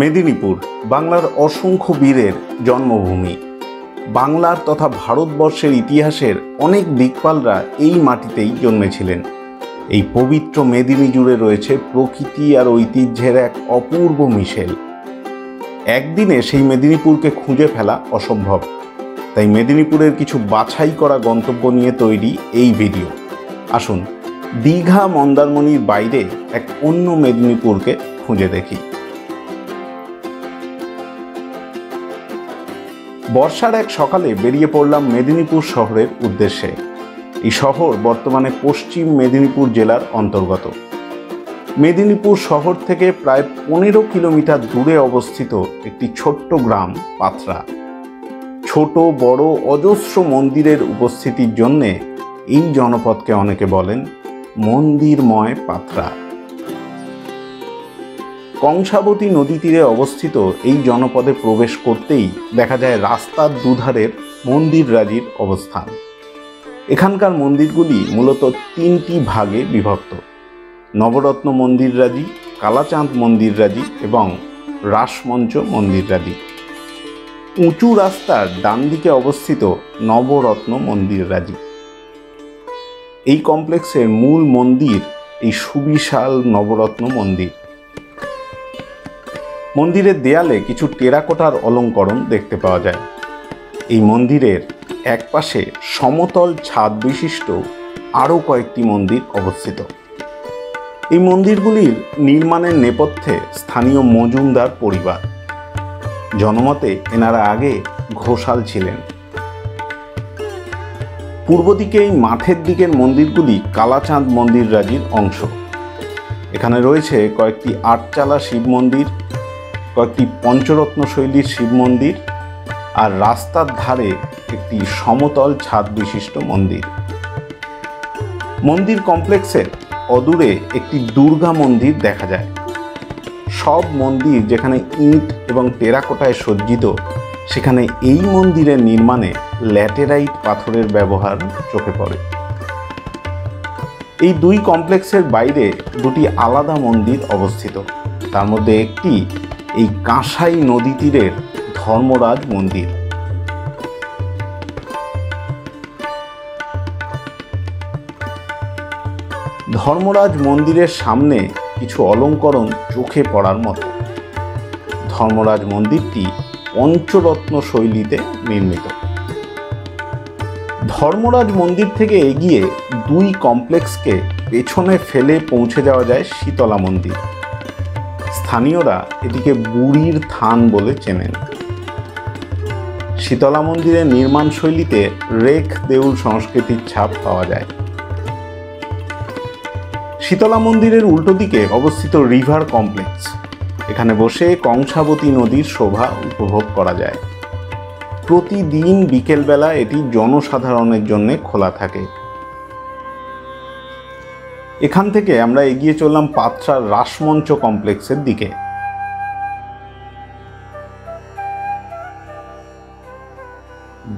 মেদিনীপুর বাংলার অসংখ্য বীরের জন্মভূমি। বাংলার তথা ভারতবর্ষের ইতিহাসের অনেক দিকপালরা এই মাটিতেই জন্মেছিলেন। এই পবিত্র মেদিনী জুড়ে রয়েছে প্রকৃতি আর ঐতিহ্যের এক অপূর্ব মিশেল। একদিনে সেই মেদিনীপুরকে খুঁজে ফেলা অসম্ভব, তাই মেদিনীপুরের কিছু বাছাই করা গন্তব্য নিয়ে তৈরি এই ভিডিও। আসুন দীঘা মন্দারমণির বাইরে এক অন্য মেদিনীপুরকে খুঁজে দেখি। বর্ষার এক সকালে বেরিয়ে পড়লাম মেদিনীপুর শহরের উদ্দেশ্যে। এই শহর বর্তমানে পশ্চিম মেদিনীপুর জেলার অন্তর্গত। মেদিনীপুর শহর থেকে প্রায় 15 কিলোমিটার দূরে অবস্থিত একটি ছোট্ট গ্রাম পাথরা। ছোট বড় অজস্র মন্দিরের উপস্থিতির জন্যে এই জনপদকে অনেকে বলেন মন্দিরময় পাথরা। কংসাবতী নদী তীরে অবস্থিত এই জনপদে প্রবেশ করতেই দেখা যায় রাস্তার দুধারের মন্দিররাজির অবস্থান। এখানকার মন্দিরগুলি মূলত 3টি ভাগে বিভক্ত: নবরত্ন মন্দিররাজি, কালাচাঁদ মন্দিররাজি এবং রাসমঞ্চ মন্দিররাজি। উঁচু রাস্তার ডান দিকে অবস্থিত নবরত্ন মন্দিররাজি। এই কমপ্লেক্সের মূল মন্দির এই সুবিশাল নবরত্ন মন্দির। মন্দিরের দেয়ালে কিছু টেরাকোটার অলঙ্করণ দেখতে পাওয়া যায়। এই মন্দিরের একপাশে সমতল ছাদ বিশিষ্ট আরও কয়েকটি মন্দির অবস্থিত। এই মন্দিরগুলির নির্মাণের নেপথ্যে স্থানীয় মজুমদার পরিবার। জনমতে এনারা আগে ঘোষাল ছিলেন। পূর্ব দিকে এই মাঠের দিকের মন্দিরগুলি কালাচাঁদ মন্দিররাজির অংশ। এখানে রয়েছে কয়েকটি আটচালা শিব মন্দির, কয়েকটি পঞ্চরত্ন শৈলীর শিব মন্দির আর রাস্তার ধারে একটি সমতল ছাদ বিশিষ্ট মন্দির। মন্দির কমপ্লেক্সের অদূরে একটি দুর্গা মন্দির দেখা যায়। সব মন্দির যেখানে ইট এবং টেরাকোটায় সজ্জিত, সেখানে এই মন্দিরের নির্মাণে ল্যাটেরাইট পাথরের ব্যবহার চোখে পড়ে। এই দুই কমপ্লেক্সের বাইরে দুটি আলাদা মন্দির অবস্থিত। তার মধ্যে একটি এই কাঁসাই নদী তীরের ধর্মরাজ মন্দির। ধর্মরাজ মন্দিরের সামনে কিছু অলঙ্করণ চোখে পড়ার মতো। ধর্মরাজ মন্দিরটি পঞ্চরত্ন শৈলীতে নির্মিত। ধর্মরাজ মন্দির থেকে এগিয়ে দুই কমপ্লেক্সকে পেছনে ফেলে পৌঁছে যাওয়া যায় শীতলা মন্দির। স্থানীয়রা এটিকে বুড়ির থান বলে চেনেন। শীতলা মন্দিরের নির্মাণ শৈলীতে রেখ দেউল সংস্কৃতির ছাপ পাওয়া যায়। শীতলা মন্দিরের উল্টো দিকে অবস্থিত রিভার কমপ্লেক্স। এখানে বসে কংসাবতী নদীর শোভা উপভোগ করা যায়। প্রতিদিন বিকেলবেলা এটি জনসাধারণের জন্য খোলা থাকে। এখান থেকে আমরা এগিয়ে চললাম পাথরার রাসমঞ্চ কমপ্লেক্সের দিকে।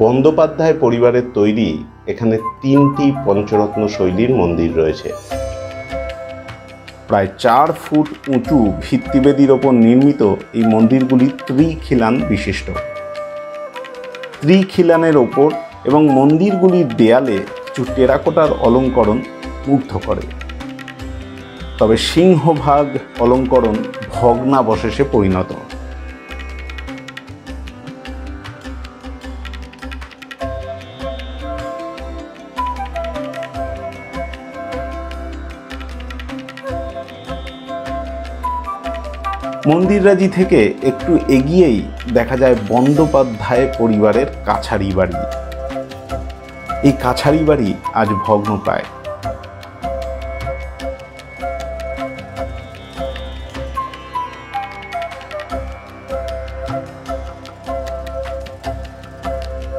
বন্দ্যোপাধ্যায় পরিবারের তৈরি এখানে 3টি পঞ্চরত্ন শৈলীর মন্দির রয়েছে। প্রায় 4 ফুট উঁচু ভিত্তিবেদির ওপর নির্মিত এই মন্দিরগুলি ত্রিখিলান বিশিষ্ট। ত্রিখিলানের ওপর এবং মন্দিরগুলির দেয়ালে কিছু টেরাকোটার অলঙ্করণ মুগ্ধ করে, তবে সিংহভাগ অলঙ্করণ ভগ্নাবশেষে পরিণত। মন্দিররাজি থেকে একটু এগিয়েই দেখা যায় বন্দ্যোপাধ্যায় পরিবারের কাছারি বাড়ি। এই কাছারি বাড়ি আজ ভগ্নপ্রায়।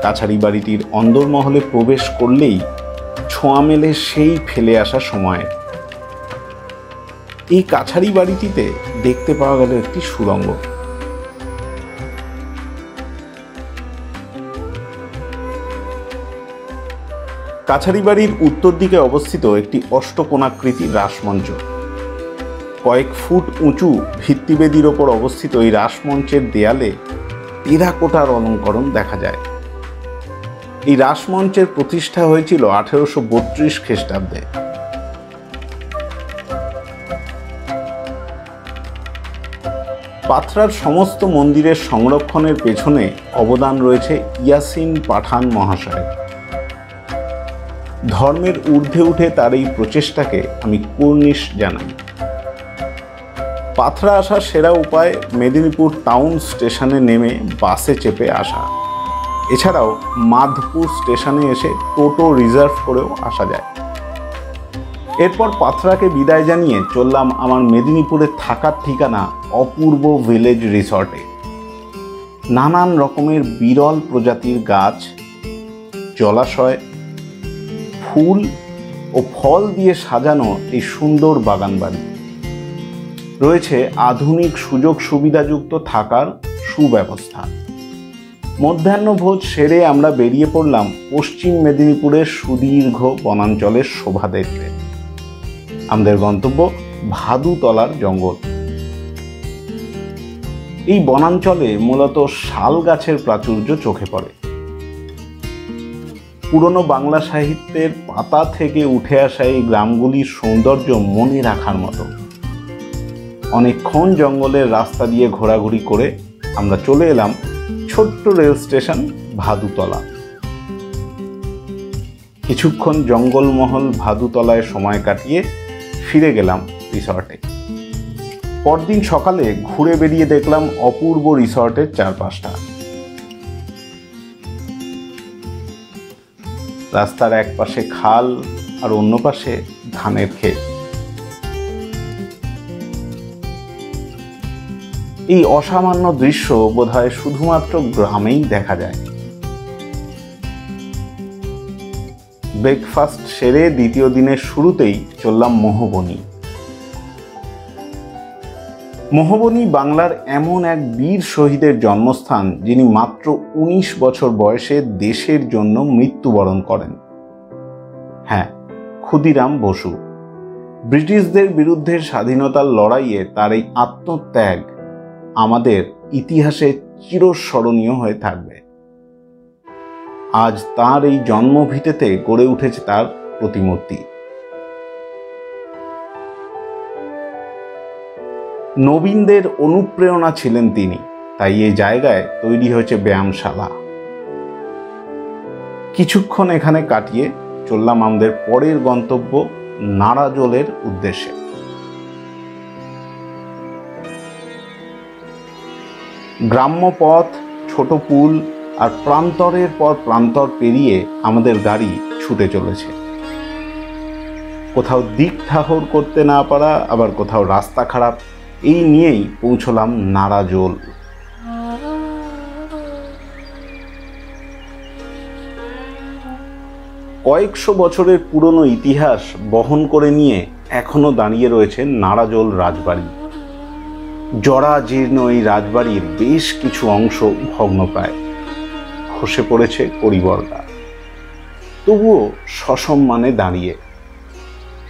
কাছারি বাড়িটির অন্দরমহলে প্রবেশ করলেই ছোঁয়া মেলে সেই ফেলে আসা সময়। এই কাছারি বাড়িটিতে দেখতে পাওয়া গেল একটি সুড়ঙ্গ। কাছারি বাড়ির উত্তর দিকে অবস্থিত একটি অষ্টকোণাকৃতি রাসমঞ্চ। কয়েক ফুট উঁচু ভিত্তিবেদির ওপর অবস্থিত এই রাসমঞ্চের দেয়ালে টেরাকোটার অলঙ্করণ দেখা যায়। এই রাসমঞ্চের প্রতিষ্ঠা হয়েছিল 1832 খ্রিস্টাব্দে। পাথরার সমস্ত মন্দিরের সংরক্ষণের পেছনে অবদান রয়েছে ইয়াসিন পাঠান মহাশয়ের। ধর্মের ঊর্ধ্বে উঠে তার এই প্রচেষ্টাকে আমি কুর্নিশ জানাই। পাথরা আসার সেরা উপায় মেদিনীপুর টাউন স্টেশনে নেমে বাসে চেপে আসা। এছাড়াও মাধপুর স্টেশনে এসে টোটো রিজার্ভ করেও আসা যায়। এরপর পাথরাকে বিদায় জানিয়ে চললাম আমার মেদিনীপুরে থাকার ঠিকানা অপূর্ব ভিলেজ রিসর্টে। নানান রকমের বিরল প্রজাতির গাছ, জলাশয়, ফুল ও ফল দিয়ে সাজানো এই সুন্দর বাগানবাড়ি। রয়েছে আধুনিক সুযোগ সুবিধাযুক্ত থাকার সুব্যবস্থা। মধ্যাহ্নভোজ সেরে আমরা বেরিয়ে পড়লাম পশ্চিম মেদিনীপুরের সুদীর্ঘ বনাঞ্চলের শোভা দেখতে। আমাদের গন্তব্য ভাদুতলার জঙ্গল। এই বনাঞ্চলে মূলত শাল গাছের প্রাচুর্য চোখে পড়ে। পুরনো বাংলা সাহিত্যের পাতা থেকে উঠে আসা এই গ্রামগুলির সৌন্দর্য মনে রাখার মতো। অনেকক্ষণ জঙ্গলের রাস্তা দিয়ে ঘোরাঘুরি করে আমরা চলে এলাম ছোট্ট রেল স্টেশন ভাদুতলা। কিছুক্ষণ জঙ্গলমহল ভাদুতলায় সময় কাটিয়ে ফিরে গেলাম রিসর্টে। পরদিন সকালে ঘুরে বেরিয়ে দেখলাম অপূর্ব রিসর্টের চারপাশটা। রাস্তার এক পাশে খাল আর অন্য পাশে ধানের ক্ষেত। এই অসামান্য দৃশ্য বোধহয় শুধুমাত্র গ্রামেই দেখা যায়। ব্রেকফাস্ট সেরে দ্বিতীয় দিনের শুরুতেই চললাম মহবনী। মহবনী বাংলার এমন এক বীর শহীদের জন্মস্থান, যিনি মাত্র 19 বছর বয়সে দেশের জন্য মৃত্যুবরণ করেন। হ্যাঁ, ক্ষুদিরাম বসু। ব্রিটিশদের বিরুদ্ধে স্বাধীনতার লড়াইয়ে তার এই আত্মত্যাগ আমাদের ইতিহাসে চিরস্মরণীয় হয়ে থাকবে। আজ তার এই জন্মভিটেতে গড়ে উঠেছে তার প্রতিমূর্তি। নবীনদের অনুপ্রেরণা ছিলেন তিনি, তাই এই জায়গায় তৈরি হয়েছে ব্যায়ামশালা। কিছুক্ষণ এখানে কাটিয়ে চললাম আমাদের পরের গন্তব্য নারাজলের উদ্দেশ্যে। গ্রাম্য পথ, ছোট পুল আর প্রান্তরের পর প্রান্তর পেরিয়ে আমাদের গাড়ি ছুটে চলেছে। কোথাও দিক ঠাহর করতে না পারা, আবার কোথাও রাস্তা খারাপ, এই নিয়েই পৌঁছলাম নারাজল। কয়েকশো বছরের পুরনো ইতিহাস বহন করে নিয়ে এখনো দাঁড়িয়ে রয়েছে নারাজল রাজবাড়ি। জরাজীর্ণ এই রাজবাড়ির বেশ কিছু অংশ ভগ্নপ্রায়, খসে পড়েছে কড়িবর্গা, তবুও সসম্মানে দাঁড়িয়ে।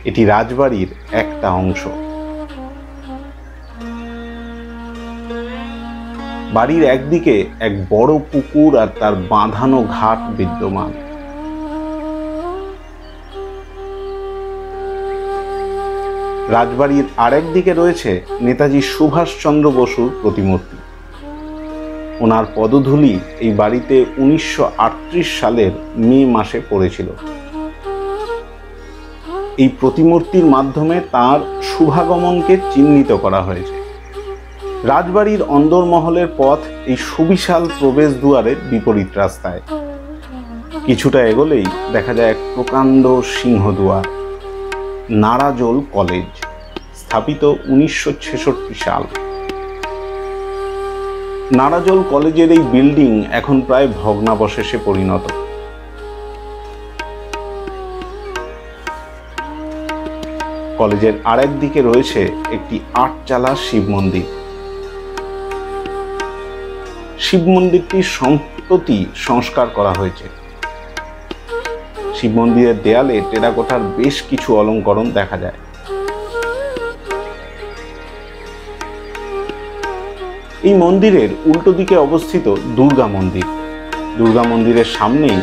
এটি রাজবাড়ির একটা অংশ। বাড়ির একদিকে এক বড় পুকুর আর তার বাঁধানো ঘাট বিদ্যমান। রাজবাড়ির আরেক দিকে রয়েছে নেতাজি সুভাষচন্দ্র বসুর প্রতিমূর্তি। ওনার পদধূলি এই বাড়িতে 1938 সালের মে মাসে পড়েছিল। এই প্রতিমূর্তির মাধ্যমে তার শুভাগমনকে চিহ্নিত করা হয়েছে। রাজবাড়ির অন্দরমহলের পথ এই সুবিশাল প্রবেশ দুয়ারের বিপরীত রাস্তায়। কিছুটা এগোলেই দেখা যায় এক প্রকাণ্ড সিংহদুয়ার, নারাজল কলেজ, স্থাপিত 1966 সাল। নারাজল কলেজের এই বিল্ডিং এখন প্রায় ভগ্নাবশেষে পরিণত। কলেজের আরেক দিকে রয়েছে একটি 8চালা শিব মন্দির। শিব মন্দিরটি সম্প্রতি সংস্কার করা হয়েছে। শিব মন্দিরের দেয়ালে টেরাকোটার বেশ কিছু অলঙ্করণ দেখা যায়। এই মন্দিরের উল্টো দিকে অবস্থিত দুর্গা মন্দির। দুর্গা মন্দিরের সামনেই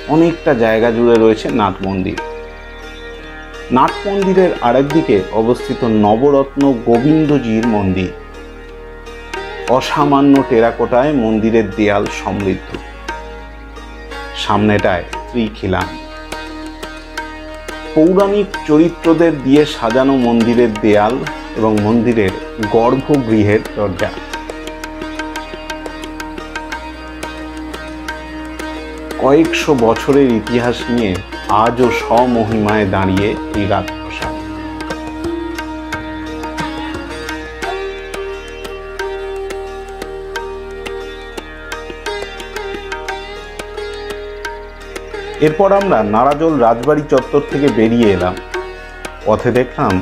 অনেকটা জায়গা জুড়ে রয়েছে নাট মন্দির। নাট মন্দিরের আরেক দিকে অবস্থিত নবরত্ন গোবিন্দজির মন্দির। অসামান্য টেরাকোটায় মন্দিরের দেয়াল সমৃদ্ধ। সামনেটায় ত্রিখিলান। পৌরাণিক চরিত্রদের দিয়ে সাজানো মন্দিরের দেয়াল এবং মন্দিরের গর্ভগৃহের দরজা। কয়েকশো বছরের ইতিহাস নিয়ে আজও স্বমহিমায় দাঁড়িয়ে এই রাজপ্রাসাদ। এরপর আমরা নারাজল রাজবাড়ি চত্বর থেকে বেরিয়ে এলাম। পথে দেখলাম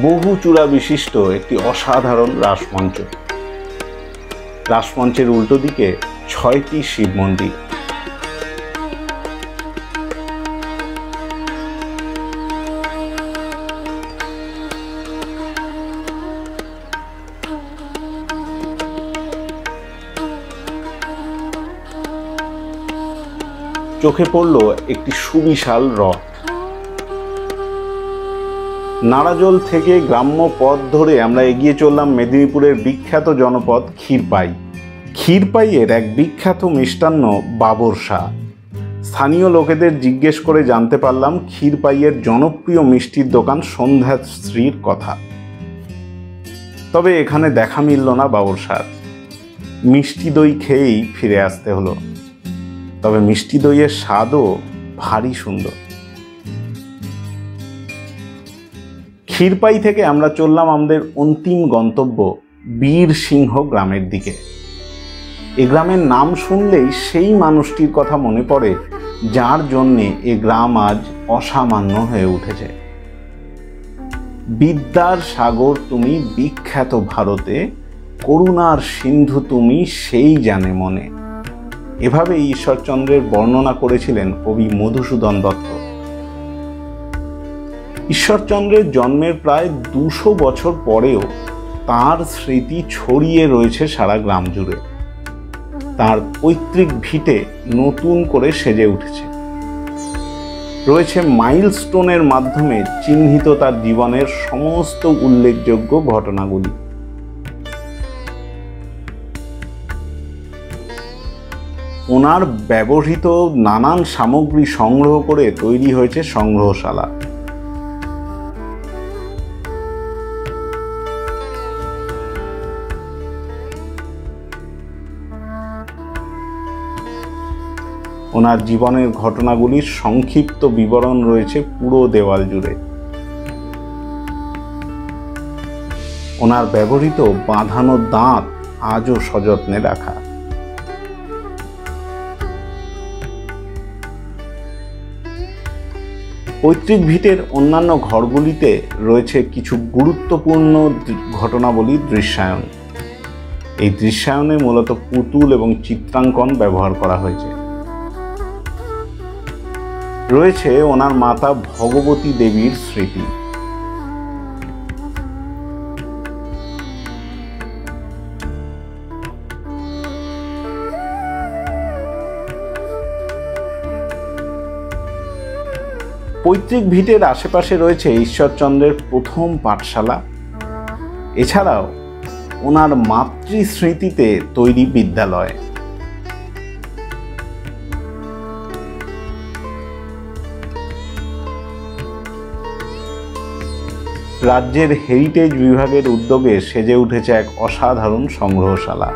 বহু চূড়া বিশিষ্ট একটি অসাধারণ রাসমঞ্চ। রাসমঞ্চের উল্টো দিকে 6টি শিব মন্দির। চোখে পড়ল একটি সুবিশাল রথ। নারাজল থেকে গ্রাম্য পথ ধরে আমরা এগিয়ে চললাম মেদিনীপুরের বিখ্যাত জনপদ ক্ষীরপাই। ক্ষীরপাইয়ের এক বিখ্যাত মিষ্টান্ন বাবরশা। স্থানীয় লোকেদের জিজ্ঞেস করে জানতে পারলাম ক্ষীরপাইয়ের জনপ্রিয় মিষ্টির দোকান সন্ধ্যাশ্রীর কথা। তবে এখানে দেখা মিলল না বাবরশার। মিষ্টি দই খেয়েই ফিরে আসতে হলো। তবে মিষ্টি দইয়ের স্বাদও ভারী সুন্দর। ক্ষীরপাই থেকে আমরা চললাম আমাদের অন্তিম গন্তব্য বীরসিংহ গ্রামের দিকে। এ গ্রামের নাম শুনলেই সেই মানুষটির কথা মনে পড়ে যার জন্যে এ গ্রাম আজ অসামান্য হয়ে উঠেছে। বিদ্যার সাগর তুমি বিখ্যাত ভারতে, করুণার সিন্ধু তুমি সেই জানে মনে। এভাবে ঈশ্বরচন্দ্রের বর্ণনা করেছিলেন কবি মধুসূদন দত্ত। ঈশ্বরচন্দ্রের জন্মের প্রায় 200 বছর পরেও তার স্মৃতি ছড়িয়ে রয়েছে সারা গ্রাম জুড়ে। তার পৈতৃক ভিটে নতুন করে সেজে উঠেছে। রয়েছে মাইলস্টোনের মাধ্যমে চিহ্নিত তার জীবনের সমস্ত উল্লেখযোগ্য ঘটনাগুলি। ওনার ব্যবহৃত নানান সামগ্রী সংগ্রহ করে তৈরি হয়েছে সংগ্রহশালা। ওনার জীবনের ঘটনাগুলির সংক্ষিপ্ত বিবরণ রয়েছে পুরো দেওয়াল জুড়ে। ওনার ব্যবহৃত বাঁধানো দাঁত আজও সযত্নে রাখা। পৈতৃক ভিটের অন্যান্য ঘরগুলিতে রয়েছে কিছু গুরুত্বপূর্ণ ঘটনাবলীর দৃশ্যায়ন। এই দৃশ্যায়নে মূলত পুতুল এবং চিত্রাঙ্কন ব্যবহার করা হয়েছে। রয়েছে ওনার মাতা ভগবতী দেবীর স্মৃতি। পৈতৃক ভিটের আশেপাশে রয়েছে ঈশ্বরচন্দ্রের প্রথম পাঠশালা। এছাড়াও ওনার মাতৃস্মৃতিতে তৈরি বিদ্যালয়। রাজ্যের হেরিটেজ বিভাগের উদ্যোগে সেজে উঠেছে এক অসাধারণ সংগ্রহশালা।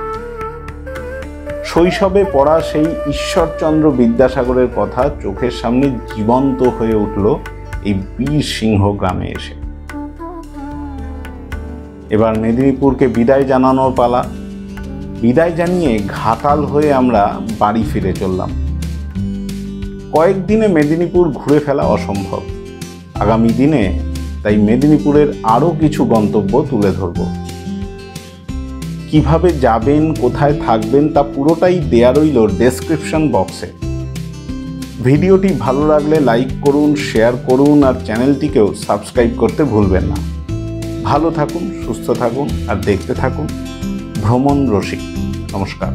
শৈশবে পড়া সেই ঈশ্বরচন্দ্র বিদ্যাসাগরের কথা চোখের সামনে জীবন্ত হয়ে উঠল এই বীরসিংহ গ্রামে এসে। এবার মেদিনীপুরকে বিদায় জানানোর পালা। বিদায় জানিয়ে ঘাটাল হয়ে আমরা বাড়ি ফিরে চললাম। কয়েকদিনে মেদিনীপুর ঘুরে ফেলা অসম্ভব। আগামী দিনে তাই মেদিনীপুরের আরও কিছু গন্তব্য তুলে ধরব। কিভাবে যাবেন, কোথায় থাকবেন তা পুরোটাই দেয়া রইল ডেসক্রিপশন বক্সে। ভিডিওটি ভালো লাগলে লাইক করুন, শেয়ার করুন আর চ্যানেলটিকেও সাবস্ক্রাইব করতে ভুলবেন না। ভালো থাকুন, সুস্থ থাকুন আর দেখতে থাকুন ভ্রমণ রসিক। নমস্কার।